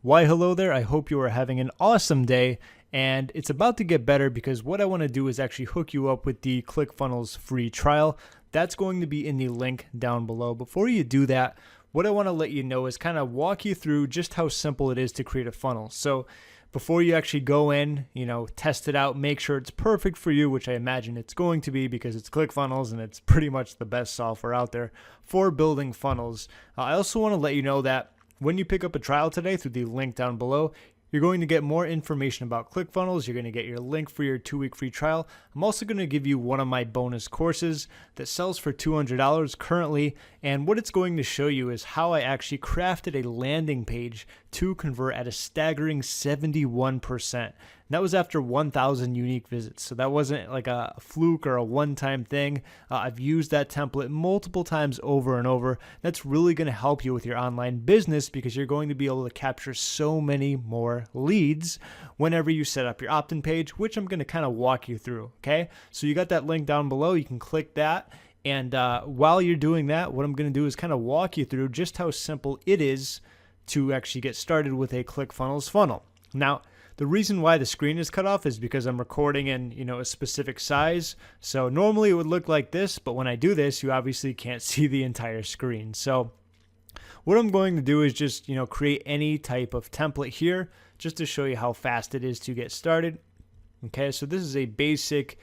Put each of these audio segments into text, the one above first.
Why, hello there. I hope you are having an awesome day, and it's about to get better because what I want to do is actually hook you up with the ClickFunnels free trial. That's going to be in the link down below. Before you do that, what I want to let you know is kind of walk you through just how simple it is to create a funnel. So before you actually go in, test it out, make sure it's perfect for you, which I imagine it's going to be because it's ClickFunnels and it's pretty much the best software out there for building funnels. I also want to let you know that when you pick up a trial today through the link down below, you're going to get more information about ClickFunnels. You're going to get your link for your 2-week free trial. I'm also going to give you one of my bonus courses that sells for $200 currently. And what it's going to show you is how I actually crafted a landing page to convert at a staggering 71%. And that was after 1,000 unique visits. So that wasn't like a fluke or a one-time thing. I've used that template multiple times over and over. That's really going to help you with your online business because you're going to be able to capture so many more leads whenever you set up your opt-in page, which I'm going to kind of walk you through. Okay, so you got that link down below. You can click that. And while you're doing that, what I'm going to do is kind of walk you through just how simple it is to actually get started with a ClickFunnels funnel. Now, the reason why the screen is cut off is because I'm recording in, a specific size. So normally it would look like this, but when I do this, you obviously can't see the entire screen. So what I'm going to do is just, create any type of template here just to show you how fast it is to get started. Okay, so this is a basic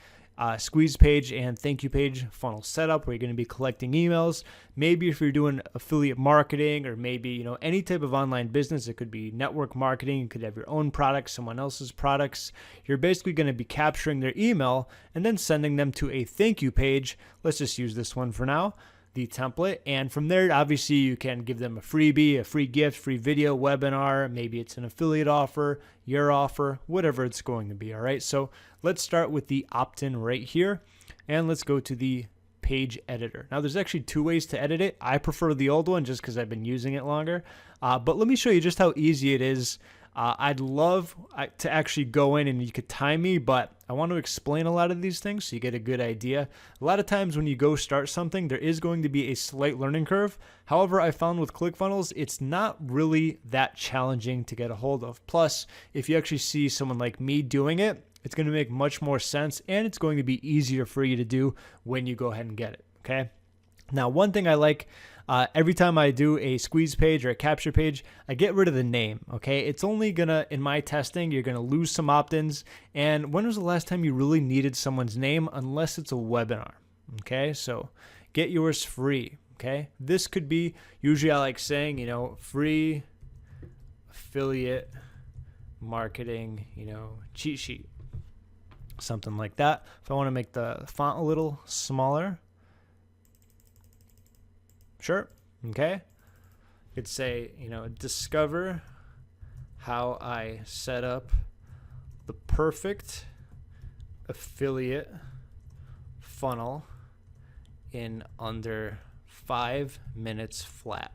squeeze page and thank you page funnel setup where you're going to be collecting emails. Maybe if you're doing affiliate marketing or maybe, any type of online business, it could be network marketing. You could have your own products, someone else's products. You're basically going to be capturing their email and then sending them to a thank you page. Let's just use this one for now, the template. And from there, obviously you can give them a freebie, a free gift, free video, webinar, maybe it's an affiliate offer, your offer, whatever it's going to be. All right. So let's start with the opt-in right here and let's go to the page editor. Now there's actually 2 ways to edit it. I prefer the old one just because I've been using it longer. But let me show you just how easy it is. I'd love to actually go in and you could time me, but I want to explain a lot of these things so you get a good idea. A lot of times when you go start something, there is going to be a slight learning curve. However, I found with ClickFunnels, it's not really that challenging to get a hold of. Plus, if you actually see someone like me doing it, it's going to make much more sense and it's going to be easier for you to do when you go ahead and get it. Okay. Now, one thing I like, every time I do a squeeze page or a capture page, I get rid of the name, okay? It's only gonna, in my testing, you're gonna lose some opt-ins. And when was the last time you really needed someone's name unless it's a webinar, okay? So get yours free, okay? This could be, usually I like saying, free affiliate marketing, cheat sheet, something like that. If I wanna make the font a little smaller, sure. Okay. Could say, discover how I set up the perfect affiliate funnel in under 5 minutes flat.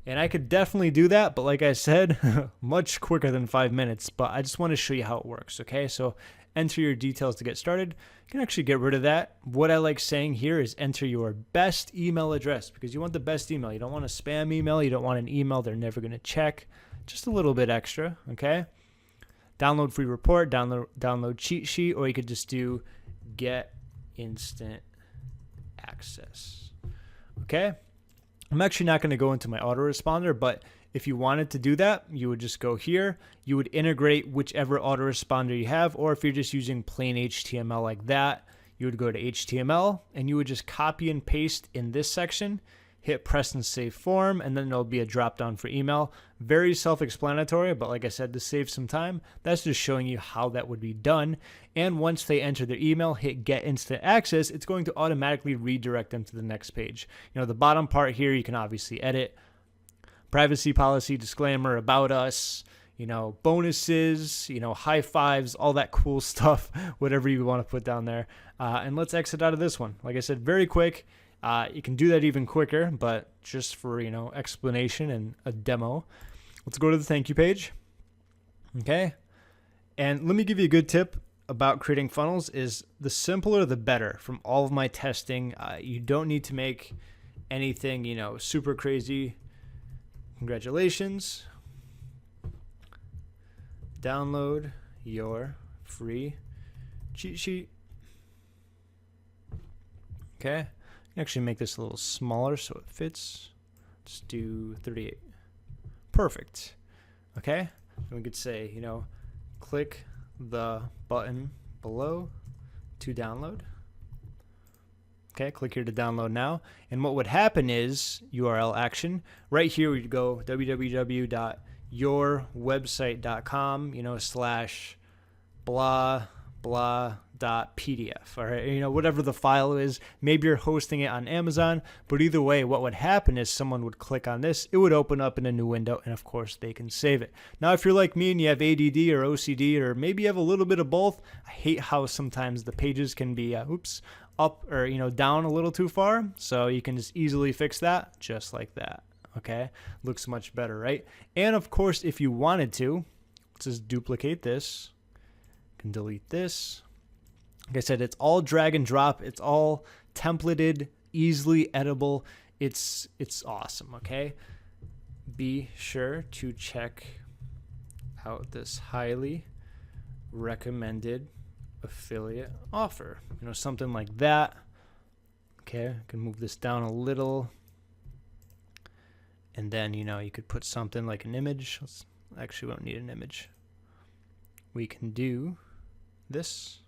And I could definitely do that, but like I said, much quicker than 5 minutes, but I just want to show you how it works. Okay. So enter your details to get started. You can actually get rid of that. What I like saying here is enter your best email address because you want the best email. You don't want a spam email. You don't want an email they're never going to check. Just a little bit extra, okay? Download free report, download cheat sheet, or you could just do get instant access, okay? I'm actually not going to go into my autoresponder, but if you wanted to do that, you would just go here. You would integrate whichever autoresponder you have, or if you're just using plain HTML like that, you would go to HTML and you would just copy and paste in this section, hit press and save form, and then there'll be a drop down for email. Very self-explanatory, but like I said, to save some time, that's just showing you how that would be done. And once they enter their email, hit get instant access, it's going to automatically redirect them to the next page. The bottom part here, you can obviously edit. Privacy policy, disclaimer, about us, bonuses, high fives, all that cool stuff, whatever you want to put down there. And let's exit out of this one. Like I said, very quick. You can do that even quicker, but just for, explanation and a demo, let's go to the thank you page. Okay. And let me give you a good tip about creating funnels is the simpler, the better. From all of my testing, you don't need to make anything, super crazy. Congratulations. download your free cheat sheet. Okay, I can actually make this a little smaller so it fits. Let's do 38. Perfect. Okay, and we could say, you know, click the button below to download. Okay, click here to download now. And what would happen is URL action. Right here we'd go www.yourwebsite.com, you know, slash blah blah .pdf. All right, you know, whatever the file is. Maybe you're hosting it on Amazon, but either way, what would happen is someone would click on this, it would open up in a new window, and of course they can save it. Now, if you're like me and you have ADD or OCD, or maybe you have a little bit of both, I hate how sometimes the pages can be up or, you know, down a little too far. So you can just easily fix that just like that. Okay, looks much better, right? And of course, if you wanted to, let's just duplicate this. You can delete this. Like I said, it's all drag and drop. It's all templated, easily editable. It's awesome, okay? Be sure to check out this highly recommended affiliate offer. You know, something like that. Okay, I can move this down a little. And then, you know, you could put something like an image. Actually, we don't need an image. We can do this.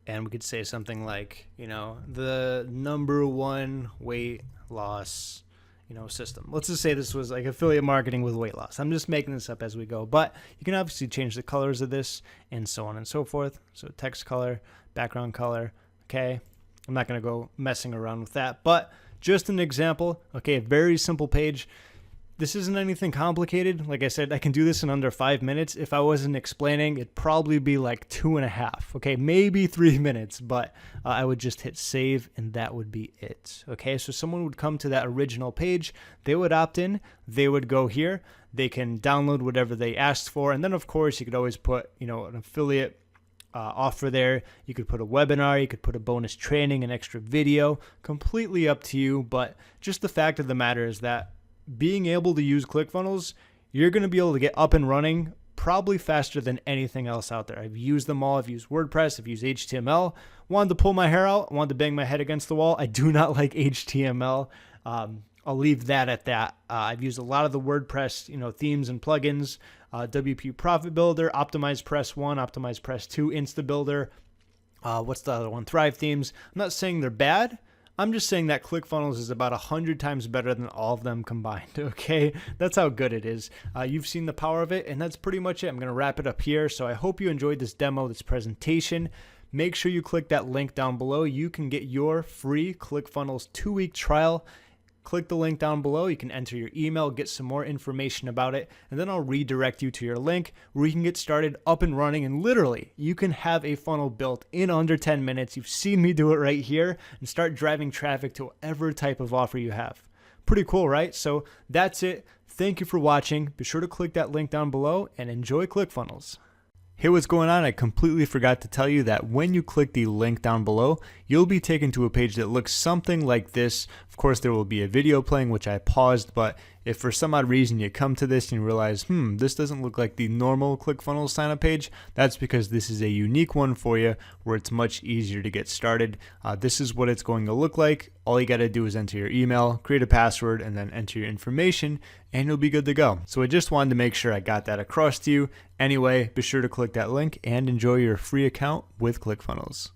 And we could say something like, you know, the #1 weight loss, you know, system. Let's just say this was like affiliate marketing with weight loss. I'm just making this up as we go, but you can obviously change the colors of this and so on and so forth. So text color, background color, okay. I'm not going to go messing around with that, but just an example. Okay, a very simple page. This isn't anything complicated. Like I said, I can do this in under 5 minutes. If I wasn't explaining, it'd probably be like 2.5. Okay, maybe 3 minutes, but I would just hit save and that would be it. Okay, so someone would come to that original page. They would opt in. They would go here. They can download whatever they asked for. And then, of course, you could always put, you know, an affiliate offer there. You could put a webinar. You could put a bonus training, an extra video. Completely up to you. But just the fact of the matter is that being able to use ClickFunnels, you're going to be able to get up and running probably faster than anything else out there. I've used them all. I've used WordPress. I've used HTML. Wanted to pull my hair out. Wanted to bang my head against the wall. I do not like HTML. I'll leave that at that. I've used a lot of the WordPress, you know, themes and plugins. WP Profit Builder, Optimize Press 1, Optimize Press 2, Insta Builder. What's the other one? Thrive Themes. I'm not saying they're bad. I'm just saying that ClickFunnels is about 100 times better than all of them combined, okay? That's how good it is. You've seen the power of it, and that's pretty much it. I'm going to wrap it up here. So I hope you enjoyed this demo, this presentation. Make sure you click that link down below. You can get your free ClickFunnels 2-week trial. Click the link down below. You can enter your email, get some more information about it, and then I'll redirect you to your link where you can get started up and running. And literally, you can have a funnel built in under 10 minutes. You've seen me do it right here and start driving traffic to whatever type of offer you have. Pretty cool, right? So that's it. Thank you for watching. Be sure to click that link down below and enjoy ClickFunnels. Hey, what's going on? I completely forgot to tell you that when you click the link down below, you'll be taken to a page that looks something like this. Of course, there will be a video playing, which I paused, but if for some odd reason you come to this and you realize, this doesn't look like the normal ClickFunnels sign up page, that's because this is a unique one for you where it's much easier to get started. This is what it's going to look like. All you got to do is enter your email, create a password, and then enter your information, and you'll be good to go. So I just wanted to make sure I got that across to you. Anyway, be sure to click that link and enjoy your free account with ClickFunnels.